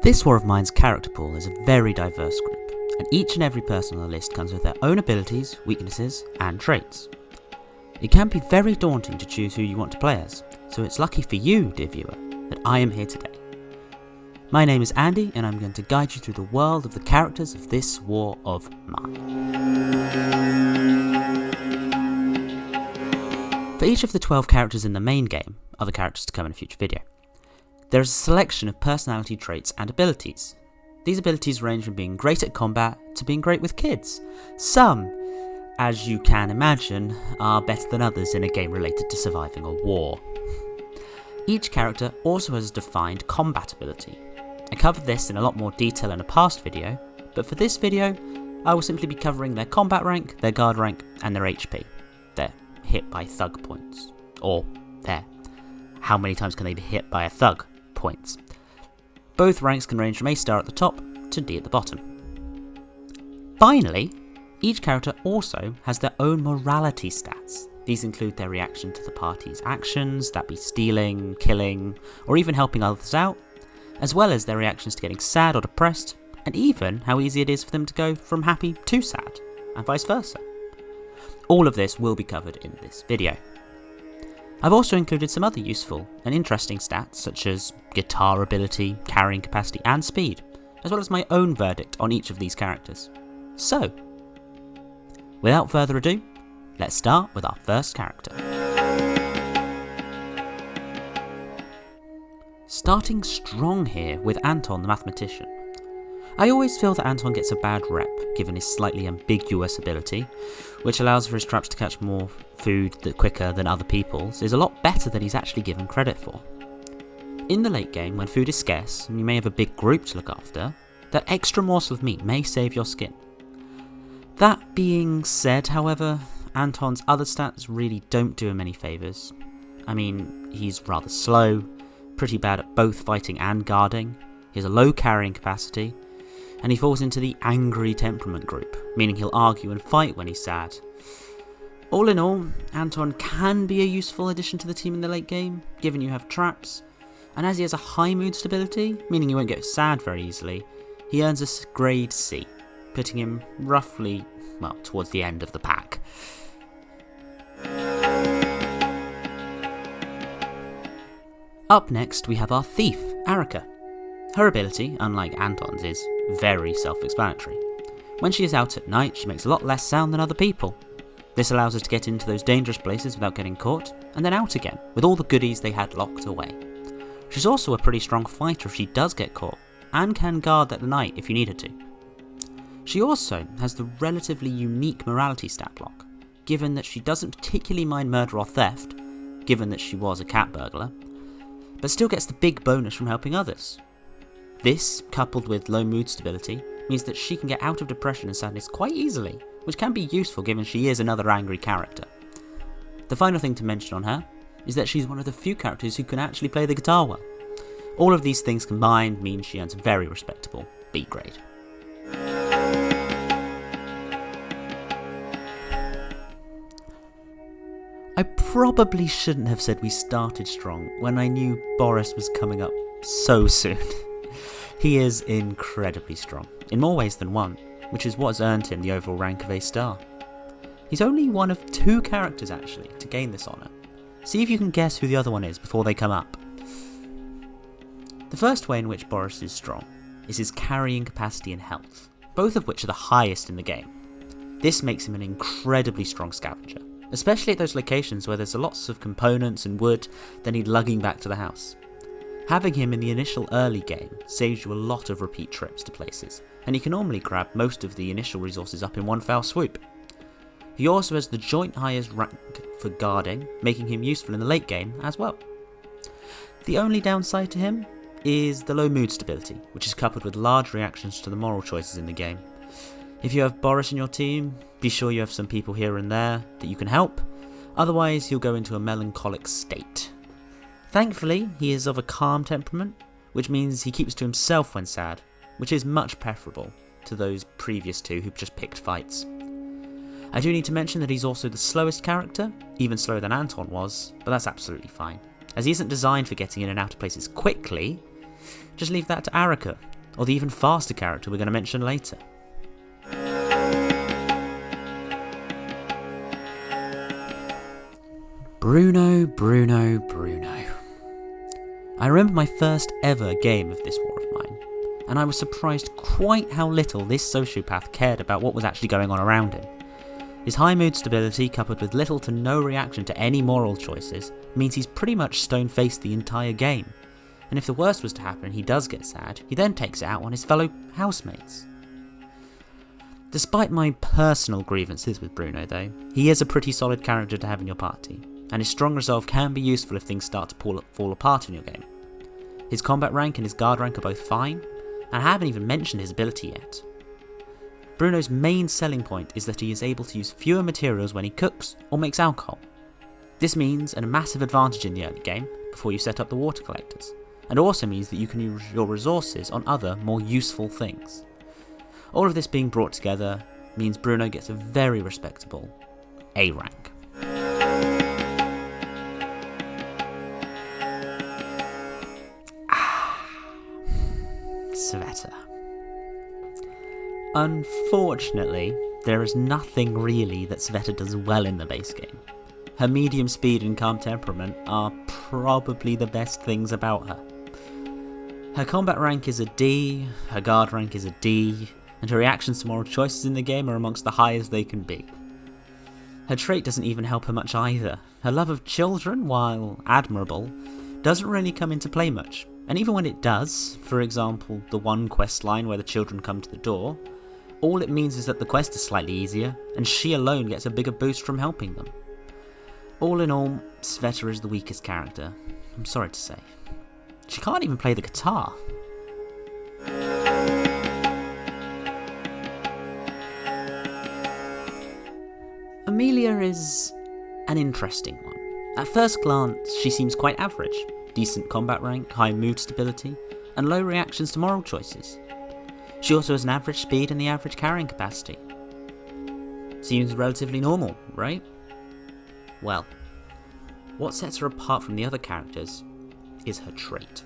This War of Mine's character pool is a very diverse group, and each and every person on the list comes with their own abilities, weaknesses, and traits. It can be very daunting to choose who you want to play as, so it's lucky for you, dear viewer, that I am here today. My name is Andy, and I'm going to guide you through the world of the characters of this War of Mine. For each of the 12 characters in the main game, other characters to come in a future video, there is a selection of personality traits and abilities. These abilities range from being great at combat to being great with kids. Some, as you can imagine, are better than others in a game related to surviving a war. Each character also has a defined combat ability. I covered this in a lot more detail in a past video, but for this video, I will simply be covering their combat rank, their guard rank, and their HP. Their hit by thug points. Or their how many times can they be hit by a thug points. Both ranks can range from A star at the top to D at the bottom. Finally, each character also has their own morality stats. These include their reaction to the party's actions, that be stealing, killing, or even helping others out, as well as their reactions to getting sad or depressed, and even how easy it is for them to go from happy to sad, and vice versa. All of this will be covered in this video. I've also included some other useful and interesting stats such as guitar ability, carrying capacity and speed, as well as my own verdict on each of these characters. So, without further ado, let's start with our first character. Starting strong here with Anton the mathematician. I always feel that Anton gets a bad rep given his slightly ambiguous ability, which allows for his traps to catch more food quicker than other people's, is a lot better than he's actually given credit for. In the late game, when food is scarce and you may have a big group to look after, that extra morsel of meat may save your skin. That being said, however, Anton's other stats really don't do him any favours. I mean, he's rather slow, pretty bad at both fighting and guarding, he has a low carrying capacity, and he falls into the angry temperament group, meaning he'll argue and fight when he's sad. All in all, Anton can be a useful addition to the team in the late game, given you have traps, and as he has a high mood stability, meaning he won't get sad very easily, he earns a grade C, putting him roughly, well, towards the end of the pack. Up next we have our thief, Arica. Her ability, unlike Anton's, is very self-explanatory. When she is out at night, she makes a lot less sound than other people. This allows her to get into those dangerous places without getting caught, and then out again, with all the goodies they had locked away. She's also a pretty strong fighter if she does get caught, and can guard at night if you need her to. She also has the relatively unique morality stat block, given that she doesn't particularly mind murder or theft, given that she was a cat burglar, but still gets the big bonus from helping others. This, coupled with low mood stability, means that she can get out of depression and sadness quite easily, which can be useful given she is another angry character. The final thing to mention on her is that she's one of the few characters who can actually play the guitar well. All of these things combined mean she earns a very respectable B grade. I probably shouldn't have said we started strong when I knew Boris was coming up so soon. He is incredibly strong, in more ways than one, which is what has earned him the overall rank of A star. He's only one of 2 characters actually to gain this honour. See if you can guess who the other one is before they come up. The first way in which Boris is strong is his carrying capacity and health, both of which are the highest in the game. This makes him an incredibly strong scavenger, especially at those locations where there's lots of components and wood that need lugging back to the house. Having him in the initial early game saves you a lot of repeat trips to places, and you can normally grab most of the initial resources up in one foul swoop. He also has the joint highest rank for guarding, making him useful in the late game as well. The only downside to him is the low mood stability, which is coupled with large reactions to the moral choices in the game. If you have Boris in your team, be sure you have some people here and there that you can help, otherwise he'll go into a melancholic state. Thankfully, he is of a calm temperament, which means he keeps to himself when sad, which is much preferable to those previous 2 who just picked fights. I do need to mention that he's also the slowest character, even slower than Anton was, but that's absolutely fine, as he isn't designed for getting in and out of places quickly, Just leave that to Arica, or the even faster character we're going to mention later. Bruno. I remember my first ever game of this war of mine, and I was surprised quite how little this sociopath cared about what was actually going on around him. His high mood stability, coupled with little to no reaction to any moral choices, means he's pretty much stone-faced the entire game. And if the worst was to happen and he does get sad, he then takes it out on his fellow housemates. Despite my personal grievances with Bruno though, he is a pretty solid character to have in your party, and his strong resolve can be useful if things start to fall apart in your game. His combat rank and his guard rank are both fine, and I haven't even mentioned his ability yet. Bruno's main selling point is that he is able to use fewer materials when he cooks or makes alcohol. This means a massive advantage in the early game, before you set up the water collectors, and also means that you can use your resources on other, more useful things. All of this being brought together means Bruno gets a very respectable A rank. Cveta. Unfortunately, there is nothing really that Cveta does well in the base game. Her medium speed and calm temperament are probably the best things about her. Her combat rank is a D, her guard rank is a D, and her reactions to moral choices in the game are amongst the highest they can be. Her trait doesn't even help her much either. Her love of children, while admirable, doesn't really come into play much. And even when it does, for example the one quest line where the children come to the door, all it means is that the quest is slightly easier, and she alone gets a bigger boost from helping them. All in all, Cveta is the weakest character, I'm sorry to say. She can't even play the guitar. Emilia is an interesting one. At first glance, she seems quite average. Decent combat rank, high mood stability, and low reactions to moral choices. She also has an average speed and the average carrying capacity. Seems relatively normal, right? Well, what sets her apart from the other characters is her trait.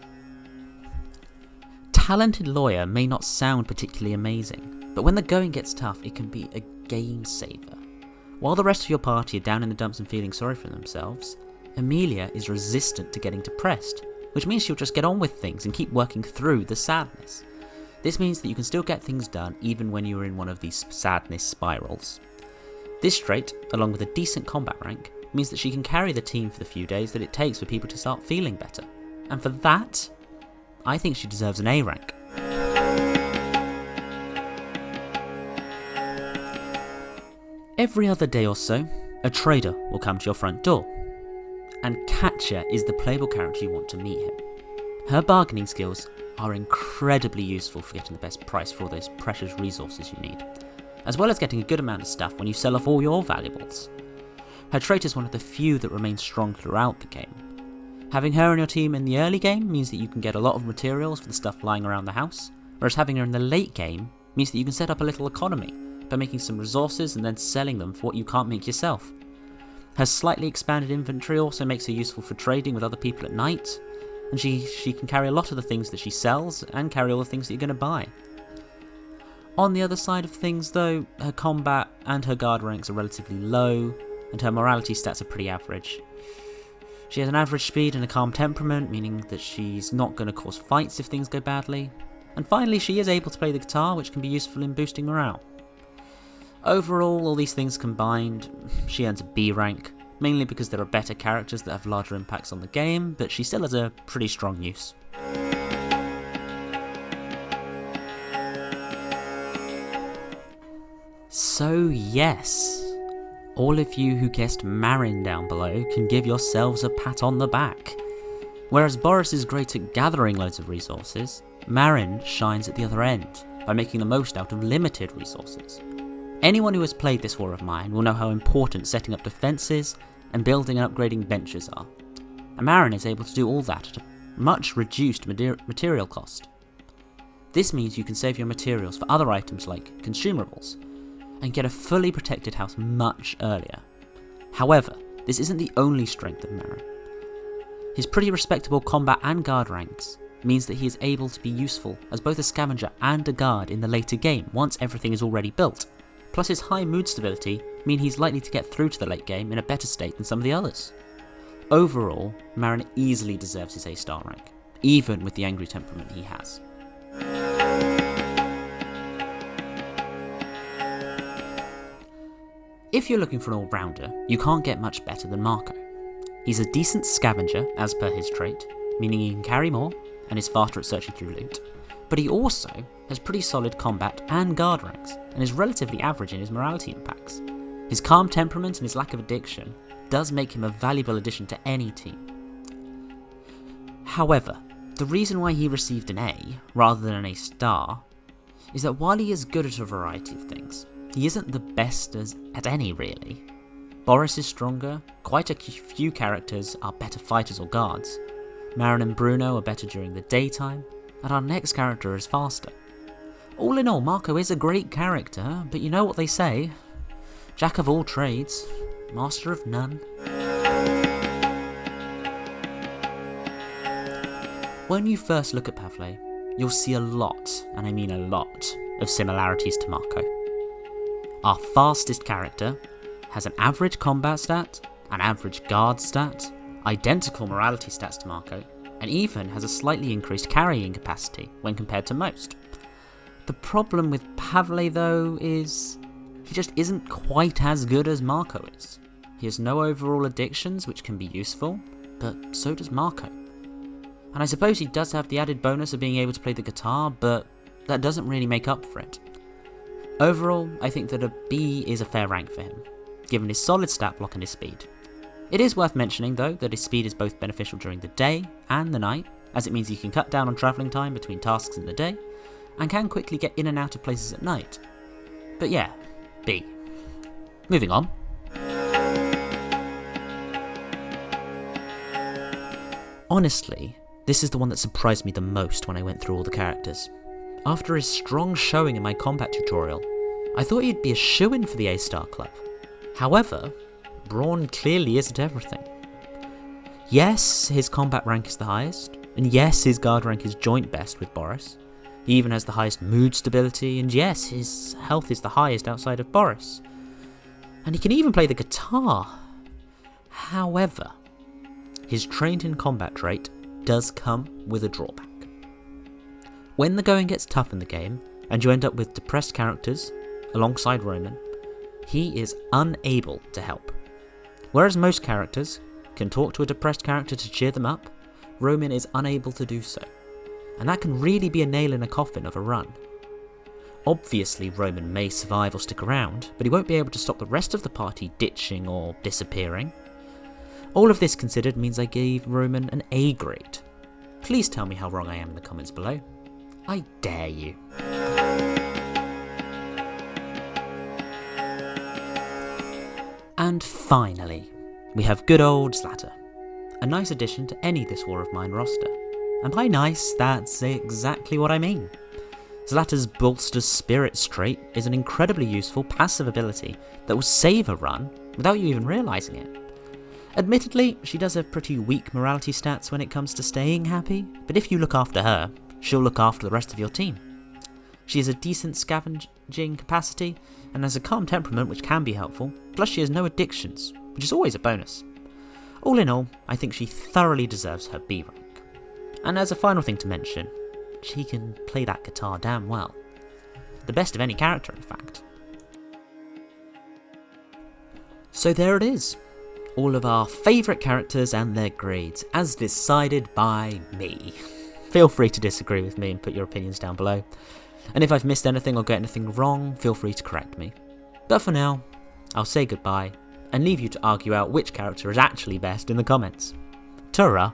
Talented lawyer may not sound particularly amazing, but when the going gets tough, it can be a game saver. While the rest of your party are down in the dumps and feeling sorry for themselves, Emilia is resistant to getting depressed, which means she'll just get on with things and keep working through the sadness. This means that you can still get things done even when you're in one of these sadness spirals. This trait, along with a decent combat rank, means that she can carry the team for the few days that it takes for people to start feeling better. And for that, I think she deserves an A rank. Every other day or so, a trader will come to your front door. And Katia is the playable character you want to meet him. Her bargaining skills are incredibly useful for getting the best price for all those precious resources you need, as well as getting a good amount of stuff when you sell off all your valuables. Her trait is one of the few that remains strong throughout the game. Having her in your team in the early game means that you can get a lot of materials for the stuff lying around the house, whereas having her in the late game means that you can set up a little economy by making some resources and then selling them for what you can't make yourself. Her slightly expanded inventory also makes her useful for trading with other people at night, and she can carry a lot of the things that she sells and carry all the things that you're going to buy. On the other side of things though, her combat and her guard ranks are relatively low, and her morality stats are pretty average. She has an average speed and a calm temperament, meaning that she's not going to cause fights if things go badly. And finally, she is able to play the guitar, which can be useful in boosting morale. Overall, all these things combined, she earns a B rank, mainly because there are better characters that have larger impacts on the game, but she still has a pretty strong use. So yes, all of you who guessed Marin down below can give yourselves a pat on the back. Whereas Boris is great at gathering loads of resources, Marin shines at the other end by making the most out of limited resources. Anyone who has played this war of mine will know how important setting up defences and building and upgrading benches are, and Marin is able to do all that at a much reduced material cost. This means you can save your materials for other items like consumables, and get a fully protected house much earlier. However, this isn't the only strength of Marin. His pretty respectable combat and guard ranks means that he is able to be useful as both a scavenger and a guard in the later game once everything is already built. Plus his high mood stability mean he's likely to get through to the late game in a better state than some of the others. Overall, Marin easily deserves his A-star rank, even with the angry temperament he has. If you're looking for an all-rounder, you can't get much better than Marko. He's a decent scavenger, as per his trait, meaning he can carry more and is faster at searching through loot, but he also has pretty solid combat and guard ranks, and is relatively average in his morality impacts. His calm temperament and his lack of addiction does make him a valuable addition to any team. However, the reason why he received an A rather than an A-star is that while he is good at a variety of things, he isn't the best at any really. Boris is stronger, quite a few characters are better fighters or guards, Marin and Bruno are better during the daytime, and our next character is faster. All in all, Marko is a great character, but you know what they say, jack of all trades, master of none. When you first look at Pavle, you'll see a lot, and I mean a lot, of similarities to Marko. Our fastest character has an average combat stat, an average guard stat, identical morality stats to Marko, and even has a slightly increased carrying capacity when compared to most. The problem with Pavle though is he just isn't quite as good as Marko is. He has no overall addictions which can be useful, but so does Marko. And I suppose he does have the added bonus of being able to play the guitar, but that doesn't really make up for it. Overall, I think that a B is a fair rank for him, given his solid stat block and his speed. It is worth mentioning though that his speed is both beneficial during the day and the night, as it means he can cut down on travelling time between tasks in the day, and can quickly get in and out of places at night. But yeah, B. Moving on. Honestly, this is the one that surprised me the most when I went through all the characters. After his strong showing in my combat tutorial, I thought he'd be a shoo-in for the A-star club. However, Brawn clearly isn't everything. Yes, his combat rank is the highest, and yes, his guard rank is joint best with Boris. He even has the highest mood stability, and yes, his health is the highest outside of Boris. And he can even play the guitar. However, his trained in combat trait does come with a drawback. When the going gets tough in the game, and you end up with depressed characters, alongside Roman, he is unable to help. Whereas most characters can talk to a depressed character to cheer them up, Roman is unable to do so. And that can really be a nail in a coffin of a run. Obviously Roman may survive or stick around, but he won't be able to stop the rest of the party ditching or disappearing. All of this considered means I gave Roman an A grade. Please tell me how wrong I am in the comments below. I dare you. And finally, we have good old Zlata. A nice addition to any This War of Mine roster. And by nice, that's exactly what I mean. Zlata's Bolster's Spirits trait is an incredibly useful passive ability that will save a run without you even realising it. Admittedly, she does have pretty weak morality stats when it comes to staying happy, but if you look after her, she'll look after the rest of your team. She has a decent scavenging capacity and has a calm temperament which can be helpful, plus she has no addictions, which is always a bonus. All in all, I think she thoroughly deserves her B rank. And as a final thing to mention, she can play that guitar damn well. The best of any character, in fact. So there it is. All of our favourite characters and their grades, as decided by me. Feel free to disagree with me and put your opinions down below. And if I've missed anything or got anything wrong, feel free to correct me. But for now, I'll say goodbye and leave you to argue out which character is actually best in the comments. Ta-ra!